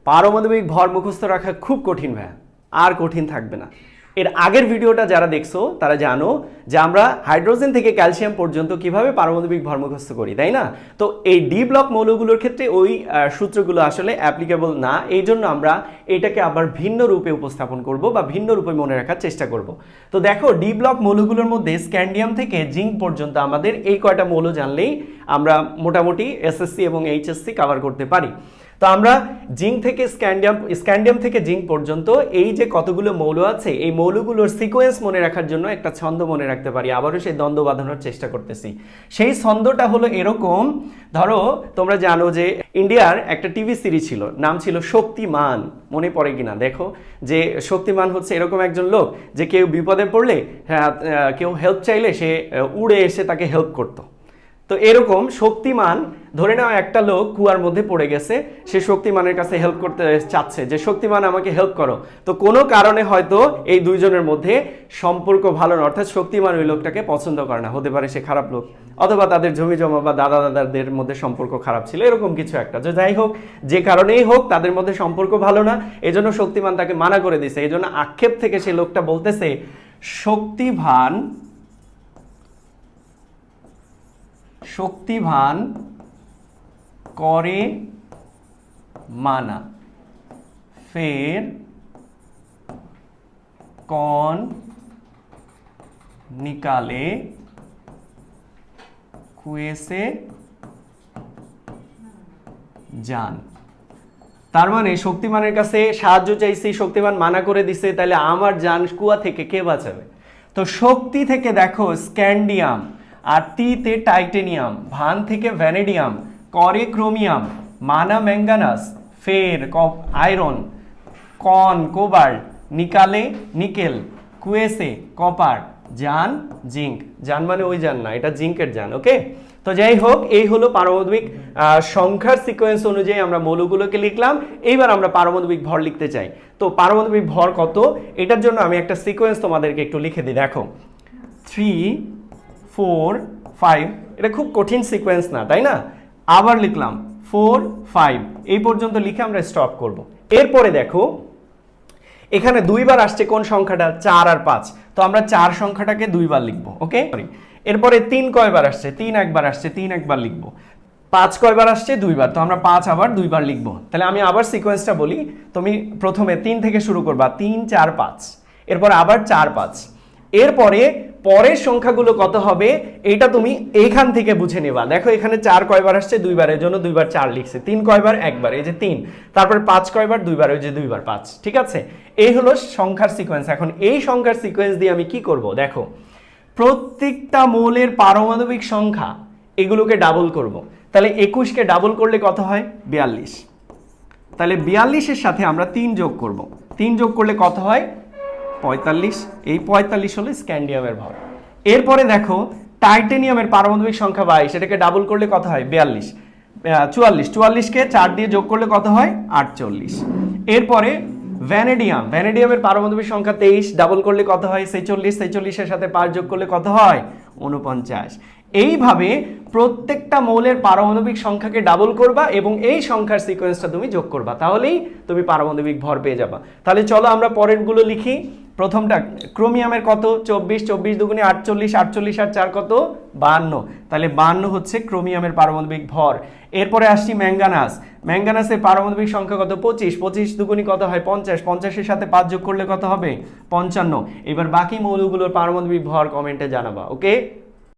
পারমাণবিক ভর মুখস্থ রাখা খুব কঠিন ভাইয়া, আর কঠিন থাকবে না। এর আগের ভিডিওটা যারা দেখছো তারা জানো যে আমরা হাইড্রোজেন থেকে ক্যালসিয়াম পর্যন্ত কিভাবে পারমাণবিক ভর মুখস্থ করি, তাই না? তো এই ডি ব্লক মৌলগুলোর ক্ষেত্রে ওই সূত্রগুলো আসলে অ্যাপ্লিকেবল না, এই জন্য আমরা এটাকে আবার ভিন্ন রূপে উপস্থাপন করব বা ভিন্ন রূপে মনে রাখার চেষ্টা করব। তো দেখো ডি ব্লক মৌলগুলোর মধ্যে স্ক্যান্ডিয়াম থেকে জিঙ্ক পর্যন্ত আমাদের এই কয়টা মৌল জানলেই আমরা মোটামুটি এসএসসি এবং এইচএসসি কভার করতে পারি। তো আমরা জিঙ্ক থেকে স্ক্যান্ডিয়াম থেকে জিঙ্ক পর্যন্ত এই যে কতগুলো মৌল আছে এই মৌলগুলোর সিকোয়েন্স মনে রাখার জন্য একটা ছন্দ মনে রাখতে পারি। আবারও সেই দ্বন্দ্ব বাঁধানোর চেষ্টা করতেছি। সেই ছন্দটা হলো এরকম, ধরো তোমরা জানো যে ইন্ডিয়ার একটা টিভি সিরিজ ছিল, নাম ছিল শক্তিমান, মনে পড়ে কিনা দেখো, যে শক্তিমান হচ্ছে এরকম একজন লোক যে কেউ বিপদে পড়লে কেউ হেল্প চাইলে সে উড়ে এসে তাকে হেল্প করতো। তো এরকম শক্তিমান, ধরে নাও একটা লোক কুয়ার মধ্যে পড়ে গেছে, সে শক্তিমানের কাছে হেল্প করতে চাচ্ছে যে শক্তিমান আমাকে হেল্প করো। তো কোনো কারণে হয়তো এই দুইজনের মধ্যে সম্পর্ক ভালো না, অর্থাৎ শক্তিমান ওই লোকটাকে পছন্দ করে না, হতে পারে সে খারাপ লোক, অথবা তাদের জমি জমা বা দাদা দাদাদের মধ্যে সম্পর্ক খারাপ ছিল, এরকম কিছু একটা। যে যাই হোক, যে কারণেই হোক তাদের মধ্যে সম্পর্ক ভালো না, এজন্য শক্তিমান তাকে মানা করে দিছে। এই জন্য আক্ষেপ থেকে সে লোকটা বলতেছে শক্তিভান করে মানা, ফের कौन निकाले कुएं से जान। তার মানে শক্তিমানের কাছে সাহায্য চাইছি, শক্তিমান মানা করে দিছে, তাহলে আমার জান কুয়া থেকে কে বাঁচাবে? তো শক্তি থেকে দেখো স্ক্যান্ডিয়াম, আর তীতে টাইটেনিয়াম, ভান থেকে ভ্যানেডিয়াম, করে ক্রোমিয়াম, মানা ম্যাঙ্গানাস, ফের আয়রন, কন কোবাল্ট, নিকালে নিকেল, কুয়েসে কপার, জান জিঙ্ক। জান মানে ওই জান না, এটা জিঙ্কের জান। ওকে, তো যাই হোক, এই হলো পারমাণবিক সংখ্যার সিকোয়েন্স অনুযায়ী আমরা মৌলগুলোকে লিখলাম। এইবার আমরা পারমাণবিক ভর লিখতে চাই। তো পারমাণবিক ভর কত, এটার জন্য আমি একটা সিকোয়েন্স তোমাদেরকে একটু লিখে দিই। দেখো 3, 4, 5, এটা খুব কঠিন সিকোয়েন্স না, তাই না? আবার লিখলাম 4, 5, এই পর্যন্ত লিখে আমরা স্টপ করব। এরপরে দেখো এখানে দুইবার আসছে কোন সংখ্যাটা, 4 আর 5। তো আমরা 4 সংখ্যাটাকে দুইবার লিখবো। ওকে, এরপরে 3 কয়বার আসছে, 3 একবার আসছে, 3 একবার লিখবো। 5 কয়বার আসছে, দুইবার, তো আমরা 5 আবার দুইবার লিখবো। তাহলে আমি আবার সিকোয়েন্সটা বলি, তুমি প্রথমে 3 থেকে শুরু করবা, 3, 4, 5, এরপর আবার 4, 5, এরপরে পরের সংখ্যাগুলো কত হবে এটা তুমি এইখান থেকে বুঝে নেবা। দেখো এখানে 4 কয়বার আসছে, দুইবার, এর জন্য দুইবার 4 লিখছে। 3 কয়বার, একবার, এই যে 3, তারপর 5 কয়বার, দুইবার, ওই যে দুইবার 5। ঠিক আছে, এই হলো সংখ্যার সিকোয়েন্স। এখন এই সংখ্যার সিকোয়েন্স দিয়ে আমি কি করব, দেখো প্রত্যেকটা মৌলের পারমাণবিক সংখ্যা এগুলোকে ডাবল করব। তাহলে 21কে ডাবল করলে কত হয়, 42। তাহলে 42-এর সাথে আমরা 3 যোগ করব। 3 যোগ করলে কত হয়, 45। এই 45 হলো স্ক্যান্ডিয়ামের ভর। এরপরে দেখো টাইটেনিয়ামের পারমাণবিক সংখ্যা 22, এটাকে ডাবল করলে কত হয়, 42, 44। 44কে 4 দিয়ে যোগ করলে কত হয়, 48। এরপরে ভ্যানেডিয়ামের পারমাণবিক সংখ্যা 23, ডাবল করলে কত হয়, 46। 46-এর সাথে 5 যোগ করলে কত হয়, 49। এইভাবে প্রত্যেকটা মৌলের পারমাণবিক সংখ্যাকে ডাবল করবা এবং এই সংখ্যার সিকোয়েন্সটা তুমি যোগ করবা, তাহলেই তুমি পারমাণবিক ভর পেয়ে যাবা। তাহলে চলো আমরা পরেরগুলো লিখি। প্রথমটা ক্রোমিয়ামের কত, 24, 24 দুগুণে 48, 48 আর 4 কত, 52। তাহলে 52 হচ্ছে ক্রোমিয়ামের পারমাণবিক ভর। এরপরে আসছি ম্যাঙ্গানাসের পারমাণবিক সংখ্যা কত, 25, 25 দুগুণে কত হয়, 50, 50-এর সাথে 5 যোগ করলে কত হবে, 55। এবার বাকি মৌলগুলোর পারমাণবিক ভর কমেন্টে জানাবা। ওকে।